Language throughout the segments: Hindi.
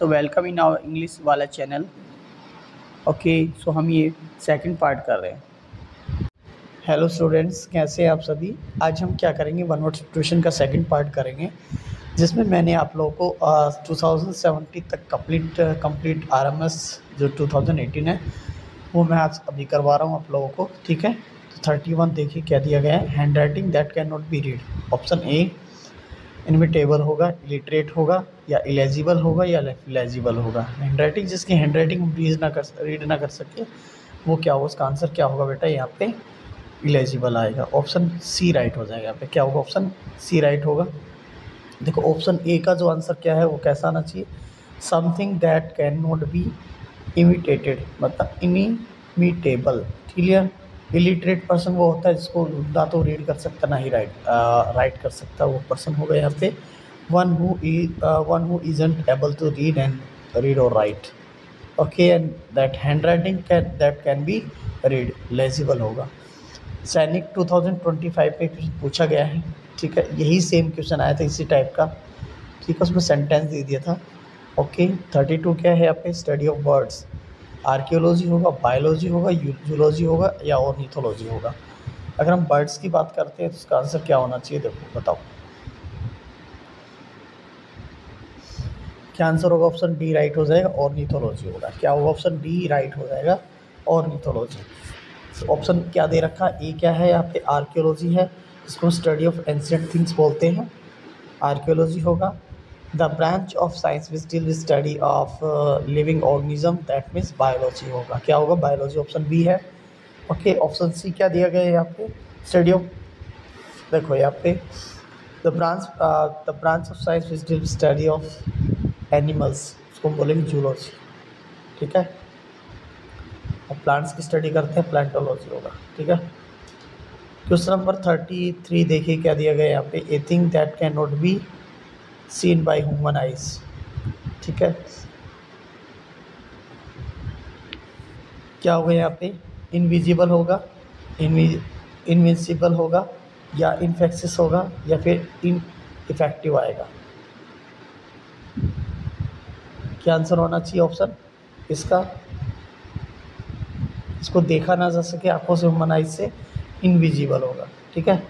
So welcome in our English वाला चैनल। ओके, सो हम ये सेकंड पार्ट कर रहे हैं। हेलो स्टूडेंट्स, कैसे हैं आप सभी। आज हम क्या करेंगे, वन वर्ड सब्स्टिट्यूशन का सेकंड पार्ट करेंगे, जिसमें मैंने आप लोगों को 2070 तक कंप्लीट आरएमएस जो 2018 है वो मैं आज अभी करवा रहा हूँ आप लोगों को। ठीक है, तो 31 देखिए क्या दिया गया है, hand writing that can not B read. Option A इनमें टेबल होगा, इलिटरेट होगा या इलेजिबल होगा या इलेजिबल होगा। हैंड राइटिंग जिसकी हैंड राइटिंग रीड ना कर सके वो क्या होगा, उसका आंसर क्या होगा बेटा, यहाँ पे इलेजिबल आएगा। ऑप्शन सी राइट हो जाएगा। यहाँ पे क्या होगा, ऑप्शन सी राइट होगा। देखो ऑप्शन ए का जो आंसर क्या है वो कैसा आना चाहिए, something that can not B imitated, मतलब इमिटेबल। क्लियर। इलिटरेट पर्सन वो होता है जिसको ना तो रीड कर सकता ना ही राइट कर सकता, वो पर्सन होगा यहाँ पे one who isn't able to read और write. Okay, and that handwriting that can be read, legible होगा। सैनिक 2025 पे क्वेश्चन पूछा गया है। ठीक है, यही सेम क्वेश्चन आया था इसी टाइप का। ठीक है, उसमें सेंटेंस दे दिया था। ओके, 32 क्या है यहाँ पे, स्टडी ऑफ बर्ड्स। आर्कियोलॉजी होगा, बायोलॉजी होगा, जूलॉजी होगा या ऑर्निथोलॉजी होगा। अगर हम बर्ड्स की बात करते हैं तो उसका आंसर क्या होना चाहिए, देखो बताओ क्या आंसर होगा। ऑप्शन डी राइट हो जाएगा, ऑर्निथोलॉजी होगा। क्या होगा, ऑप्शन डी राइट हो जाएगा, ऑर्निथोलॉजी। ऑप्शन क्या दे रखा है, ए क्या है यहाँ पे, आर्कियोलॉजी है जिसको स्टडी ऑफ एंशिएंट थिंग्स बोलते हैं, आर्कियोलॉजी होगा। The branch of science which deal with study of living organism, that means biology होगा। क्या होगा, बायोलॉजी, ऑप्शन बी है। ओके, ऑप्शन सी क्या दिया गया है यहाँ पे, स्टडी ऑफ, देखो यहाँ पे the branch of science which deal with study of animals, उसको बोलेंगे जूलॉजी। ठीक है, और प्लांट्स की स्टडी करते हैं, प्लांटोलॉजी होगा। ठीक है, क्वेश्चन नंबर 33 देखिए क्या दिया गया यहाँ पे, a thing that can not be scene by human eyes. ठीक है, क्या होगा यहाँ पे, इनविजिबल होगा, इनविंसिबल होगा या इनफेक्शियस होगा या फिर इन इफेक्टिव आएगा। क्या आंसर होना चाहिए ऑप्शन इसका, इसको देखा ना जा सके आंखों से, ह्यूमन आइज से, इनविजिबल होगा। ठीक है,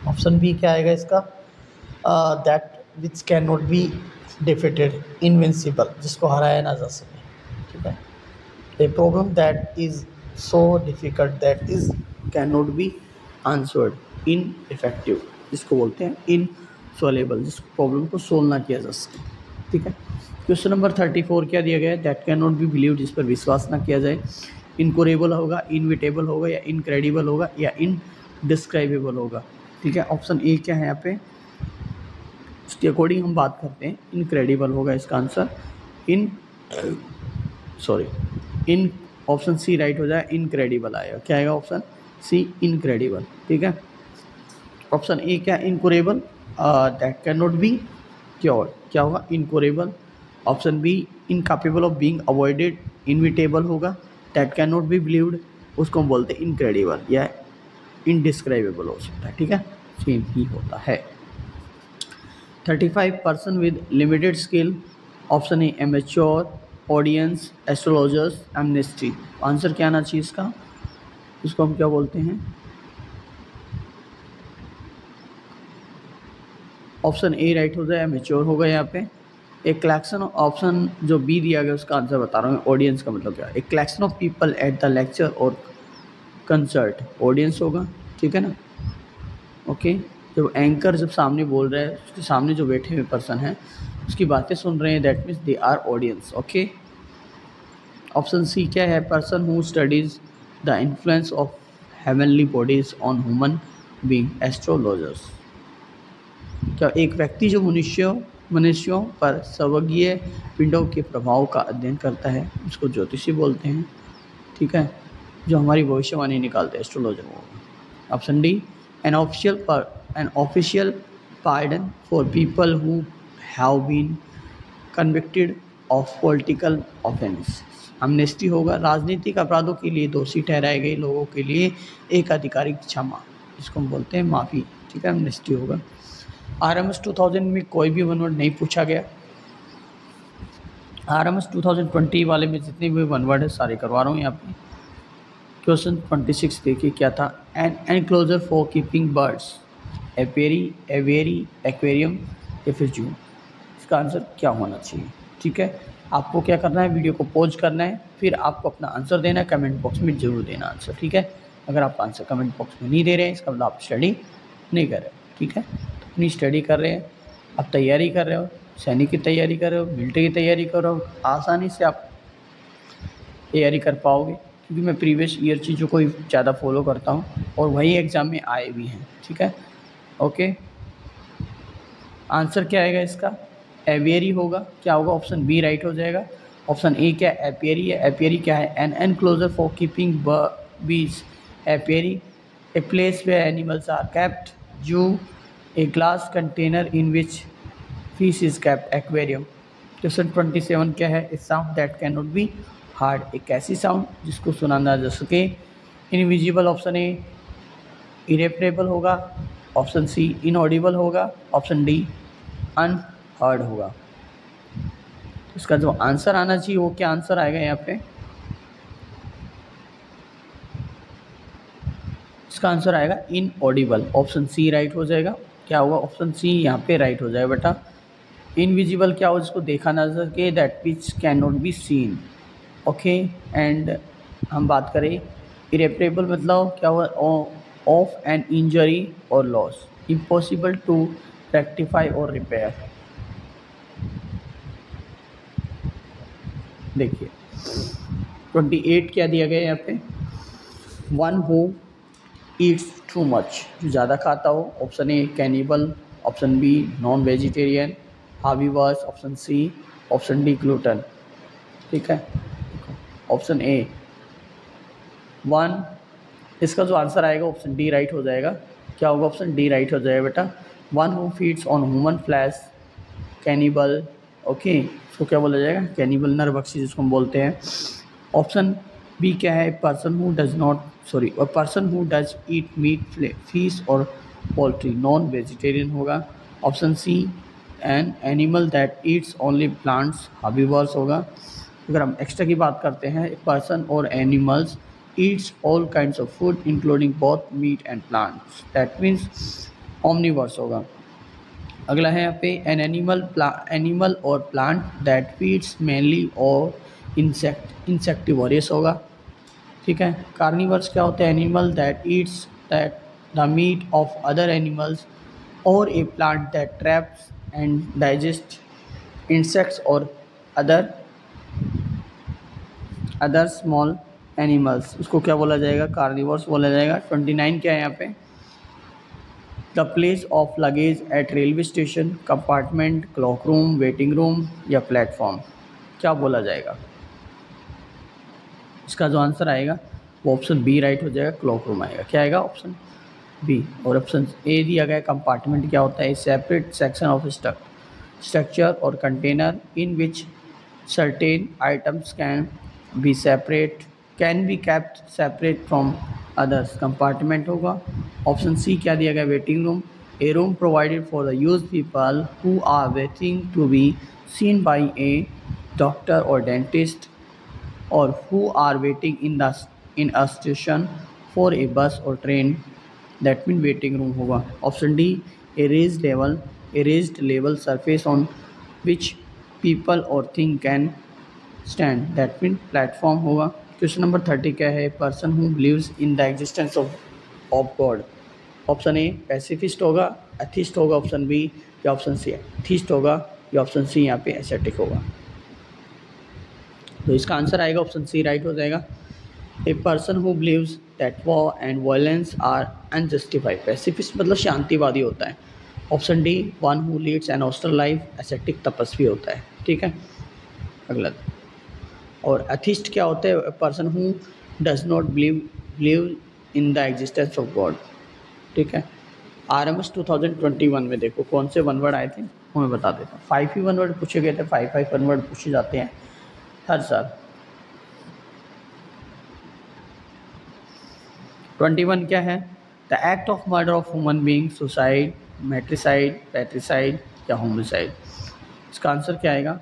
ऑप्शन बी क्या आएगा इसका, that which can not be defeated, invincible, जिसको हराया ना जा सके। ठीक है, a problem that is so difficult that is can not be answered, in effective, जिसको बोलते हैं इनसॉल्वेबल, जिस प्रॉब्लम को सोल्व ना किया जा सके। ठीक है, क्वेश्चन नंबर 34 क्या दिया गया है, that can not B believe, जिस पर विश्वास ना किया जाए। इनकोरेबल होगा, इनविटेबल होगा या इनक्रेडिबल होगा या इनडिस्क्राइबेबल होगा। ठीक है, ऑप्शन ए क्या है यहाँ पे, उसके अकॉर्डिंग हम बात करते हैं, इनक्रेडिबल होगा इसका आंसर। इन ऑप्शन सी राइट हो जाए, इनक्रेडिबल आएगा। क्या आएगा, ऑप्शन सी इनक्रेडिबल। ठीक है, ऑप्शन ए क्या, incurable, that can not be cured, क्या होगा, incurable. Option B incapable of being avoided, inevitable होगा, that can not be believed, उसको हम बोलते हैं इनक्रेडिबल या इनडिस्क्राइबेबल हो सकता है। ठीक है, सेम ही होता है। 35 person with limited skill, option A amateur, audience, astrologers, amnesty. Answer क्या आना चाहिए इसका, इसको हम क्या बोलते हैं, ऑप्शन ए राइट हो जाए, एमेच्योर होगा यहाँ पे। एक कलेक्शन, ऑप्शन जो बी दिया गया उसका आंसर बता रहा हूँ। ऑडियंस का मतलब क्या है, एक collection of people at the lecture और कंसर्ट, ऑडियंस होगा। ठीक है ना। ओके, जब एंकर जब सामने बोल रहा है, उसके सामने जो बैठे हुए पर्सन हैं उसकी बातें सुन रहे हैं, that means they are audience. Okay, option C क्या है, person who studies the influence of heavenly bodies on human being, astrologers. क्या एक व्यक्ति जो मनुष्यों पर स्वर्गीय पिंडों के प्रभाव का अध्ययन करता है उसको ज्योतिषी बोलते हैं। ठीक है, जो हमारी भविष्यवाणी निकालते हैं, एस्ट्रोलॉजर होगा। Option D an official pardon for people who have been convicted of political offence. Amnesty होगा, राजनीतिक अपराधों के लिए दोषी ठहराए गए लोगों के लिए एक आधिकारिक क्षमा, इसको हम बोलते हैं माफ़ी। ठीक है, एमनेस्टी होगा। RMS 2000 में कोई भी वन वर्ड नहीं पूछा गया। RMS 2020 वाले में जितने भी वन वर्ड है सारे करवा रहा हूँ यहाँ पे। क्वेश्चन 26 देखिए क्या था, an enclosure for keeping birds, aviary, aviary, aquarium या फिर जू। इसका आंसर क्या होना चाहिए? ठीक है, आपको क्या करना है, वीडियो को पॉज करना है, फिर आपको अपना आंसर देना है, कमेंट बॉक्स में जरूर देना आंसर। ठीक है, अगर आप आंसर कमेंट बॉक्स में नहीं दे रहे हैं इसका मतलब आप स्टडी नहीं कर रहे। ठीक है, तो अपनी स्टडी कर रहे हैं, आप तैयारी कर रहे हो, सैनिक की तैयारी कर रहे हो, मिलिट्री की तैयारी कर रहे हो, आसानी से आप तैयारी कर पाओगे, क्योंकि मैं प्रीवियस ईयर चीज़ों को ज़्यादा फॉलो करता हूँ और वही एग्ज़ाम में आए भी हैं। ठीक है, ओके, आंसर क्या आएगा इसका? एवियरी होगा। क्या होगा? ऑप्शन बी राइट हो जाएगा। ऑप्शन ए क्या है? एपियरी है। एपियरी क्या है? An enclosure for keeping bees. Apiary a place where animals are kept. Zoo a glass container in which fish is kept. Aquarium. Question 27 क्या है? A sound that can not be heard. एक ऐसी साउंड जिसको सुना ना जा सके। Invisible option A. इरेपरेबल होगा। ऑप्शन सी इनऑडिबल होगा। ऑप्शन डी अनहर्ड होगा। इसका जो आंसर आना चाहिए वो क्या आंसर आएगा यहाँ पे? इसका आंसर आएगा इनऑडिबल। ऑप्शन सी राइट हो जाएगा। क्या होगा? ऑप्शन सी यहाँ पे राइट हो जाएगा बेटा। इनविजिबल क्या हो? जिसको देखा ना जा सके, that which can not be seen. Okay, and हम बात करें इरेपरेबल मतलब क्या हुआ? ऑफ एन इंजरी और लॉस, इम्पॉसिबल टू रेक्टिफाई और रिपेयर। देखिए 28 क्या दिया गया यहाँ पे? One who eats too much, जो ज़्यादा खाता हो। Option A cannibal, option B non vegetarian, herbivores, option C, option D glutton. ठीक है, ऑप्शन ए वन, इसका जो आंसर आएगा ऑप्शन डी राइट हो जाएगा। क्या होगा? ऑप्शन डी राइट हो जाएगा बेटा। One who feeds on human flesh, cannibal. Okay, इसको क्या बोला जाएगा? कैनिबल, नरभक्षी जिसको हम बोलते हैं। ऑप्शन बी क्या है? Person who does not person who does eat meat, fish और पोल्ट्री, नॉन वेजिटेरियन होगा। Option C an animal that eats only plants, herbivores होगा। अगर हम एक्स्ट्रा की बात करते हैं, पर्सन और animals eats all kinds of food including both meat and plants, that means omnivores होगा। अगला है यहाँ पे एन एनिमल और प्लांट दैट फीड्स मेनली और इंसेक्टिवोरियस होगा। ठीक है, कार्निवर्स क्या होता है? Animal that eats that the meat of other animals और a plant that traps and digest insects और अदर स्मॉल एनिमल्स, उसको क्या बोला जाएगा? कार्निवर्स बोला जाएगा। 29 क्या है यहाँ पे? The place of luggage eight railway station, compartment, clock room, waiting room या प्लेटफॉर्म, क्या बोला जाएगा? इसका जो आंसर आएगा वो ऑप्शन बी राइट हो जाएगा, क्लॉक रूम आएगा। क्या आएगा? Option B. और ऑप्शन ए दिया गया कंपार्टमेंट क्या होता है? सेपरेट सेक्शन ऑफ स्ट्रक्चर और container in which certain items can be kept separate from others, compartment होगा। ऑप्शन सी क्या दिया गया? Waiting room, a room provided for the use people who are waiting to be seen by a doctor और डेंटिस्ट और who are waiting in a station for a bus or train, that mean waiting room होगा। Option D a raised level surface on which people or thing can stand, that mean platform होगा। क्वेश्चन नंबर 30 क्या है? Person who believes in the existence of God. Option A pacifist होगा, एथिस्ट होगा, ऑप्शन बी या ऑप्शन सी एथिस्ट होगा या ऑप्शन सी यहाँ पे एसेटिक होगा। तो इसका आंसर आएगा ऑप्शन सी राइट हो जाएगा। A person who believes that war and violence are unjustified, pacifist मतलब शांतिवादी होता है। Option D one who leads an austere life, ascetic तपस्वी होता है। ठीक है, अगला। और एथिस्ट क्या होता है? Person who does not believe in the existence of God. ठीक है, RMS 2021 में देखो कौन से वन वर्ड आए थे वो मैं बता देता हूँ। 5 ही वन वर्ड पूछे गए थे, 5 वन वर्ड पूछे जाते हैं हर साल। 21 क्या है? The act of murder of human being, suicide, matricide, patricide या होमिसाइड? इसका आंसर क्या आएगा?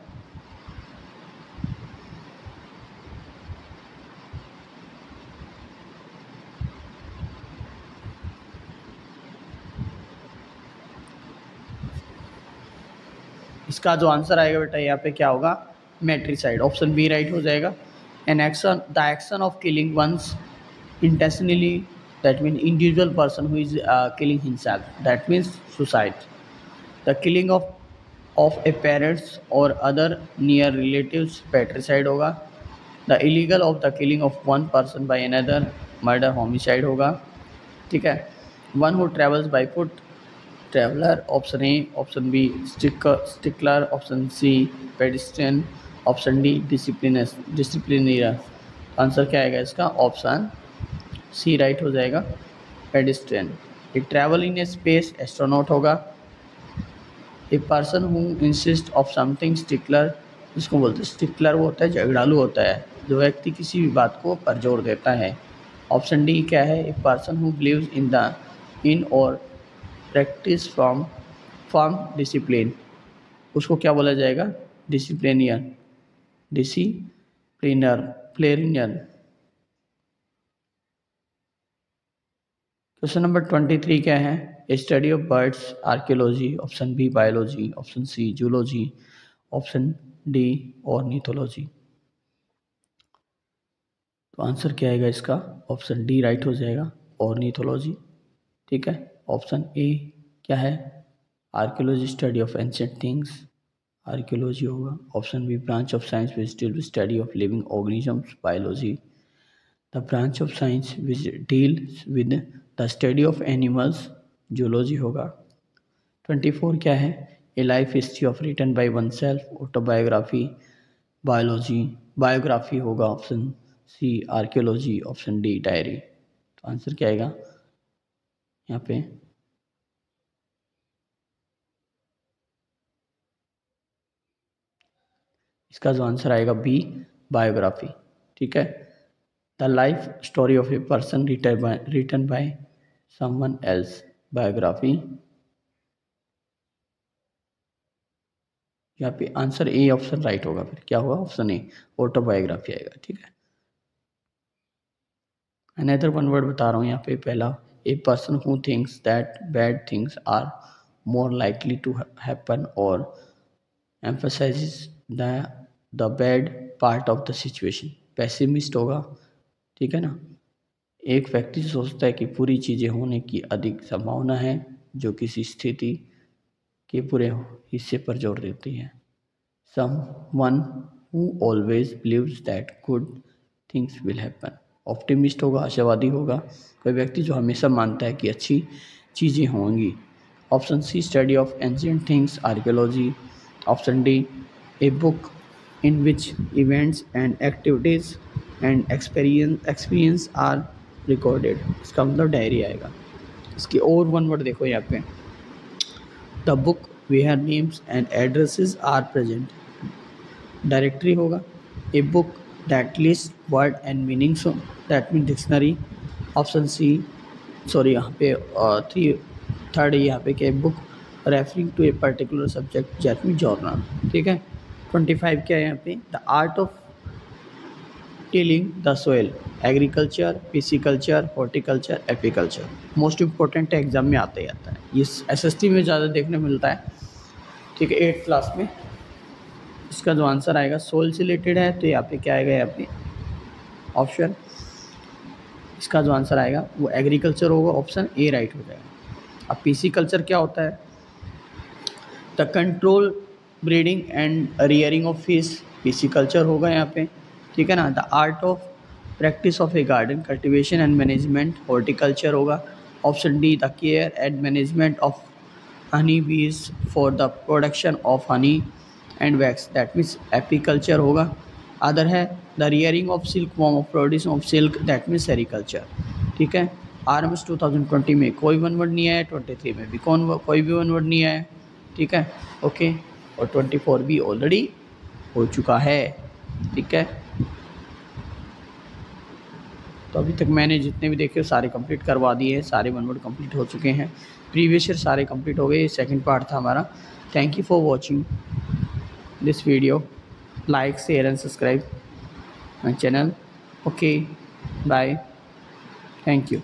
इसका जो आंसर आएगा बेटा यहाँ पे क्या होगा? मैट्रिसाइड। ऑप्शन बी राइट हो जाएगा। An action, the action of killing once intentionally, that means individual person who is killing himself, that means suicide. The killing of a parents or other near relatives, patricide होगा. The illegal of the killing of one person by another, murder, homicide होगा. ठीक है. One who travels by foot, traveler, option A. Option B, stickler. Option C, pedestrian. Option D, disciplinarian. Answer क्या आएगा इसका? ऑप्शन सी राइट हो जाएगा, pedestrian. A travel in a space, astronaut होगा. A person who insist of something, stickler. इसको बोलते हैं स्टिकलर, वो होता है झगड़ालू होता है, जो व्यक्ति किसी भी बात को पर जोर देता है. ऑप्शन डी क्या है? ए पर्सन हु बिलीव्स इन और प्रैक्टिस फ्रॉम डिसिप्लिन. उसको क्या बोला जाएगा? डिसिप्लिनियन, प्लेरियन. क्वेश्चन नंबर 23 क्या है? Study of birds, archaeology. Option B biology. Option C zoology. Option D ornithology. तो आंसर क्या आएगा इसका? ऑप्शन डी राइट हो जाएगा, ऑर्निथोलॉजी. ठीक है. ऑप्शन ए क्या है? Archaeology, study of ancient things, archaeology होगा. Option B branch of science which deal with study of living organisms, biology. The branch of science which deals with the study of animals, zoology होगा. 24 क्या है? A life history of written by oneself, autobiography, biology. Biography होगा. Option C archaeology. Option D diary. तो आंसर क्या आएगा यहाँ पे? इसका जो आंसर आएगा बी बायोग्राफी. ठीक है. The life story of a person written by someone else, biography. यहाँ पे आंसर ए ऑप्शन राइट होगा. फिर क्या होगा? ऑप्शन ए ऑटोबायोग्राफी आएगा. ठीक है. अनदर वन वर्ड बता रहा हूँ यहाँ पे. पहला, a person who thinks that bad things are more likely to happen और emphasises the bad part of the situation, pessimist होगा. ठीक है ना. एक व्यक्ति सोचता है कि पूरी चीज़ें होने की अधिक संभावना है, जो किसी स्थिति के बुरे हिस्से पर जोर देती है. Someone who always believes that good things will happen, optimist होगा, आशावादी होगा. कोई व्यक्ति जो हमेशा मानता है कि अच्छी चीज़ें होंगी. Option C study of ancient things, archaeology. Option D a book in which events and activities and experience are recorded. इसका मतलब डायरी आएगा. इसकी और वन वर्ड देखो यहाँ पे. The book where names and addresses are present, directory होगा. A book that list word and meanings, that mean dictionary. Option C यहाँ पे थर्ड यहाँ पे क्या? Book referring to a particular subject, that mean journal. ठीक है. 25 क्या है यहाँ पे? The art of tilling the soil, agriculture, pisciculture, horticulture, apiculture. Most important exam में आता ही आता है ये, एसएसटी में ज़्यादा देखने मिलता है. ठीक है. 8th क्लास में. इसका जो आंसर आएगा सोइल से रिलेटेड है, तो यहाँ पे क्या आएगा? यहाँ पे ऑप्शन, इसका जो आंसर आएगा वो एग्रीकल्चर होगा. ऑप्शन ए राइट हो जाएगा. अब पिसिकल्चर क्या होता है? The control breeding and rearing of fish, pisciculture होगा यहाँ पे. ठीक है ना. The art of practice of a garden, cultivation and management, horticulture होगा. Option D the care and management of honey bees for the production of honey and wax, that means apiculture होगा. अदर है the rearing of silkworm of produce of silk, that means sericulture. ठीक है. RMS 2020 में कोई वन वर्ड नहीं आया, 23 में भी कोई भी वन वर्ड नहीं आया. ठीक है. ओके. और 24 भी ऑलरेडी हो चुका है. ठीक है. तो अभी तक मैंने जितने भी देखे सारे कंप्लीट करवा दिए हैं, सारे 1 वर्ड कंप्लीट हो चुके हैं, प्रीवियस ईयर सारे कंप्लीट हो गए। ये सेकंड पार्ट था हमारा। Thank you for watching this video, like share and subscribe my channel. Okay bye, thank you.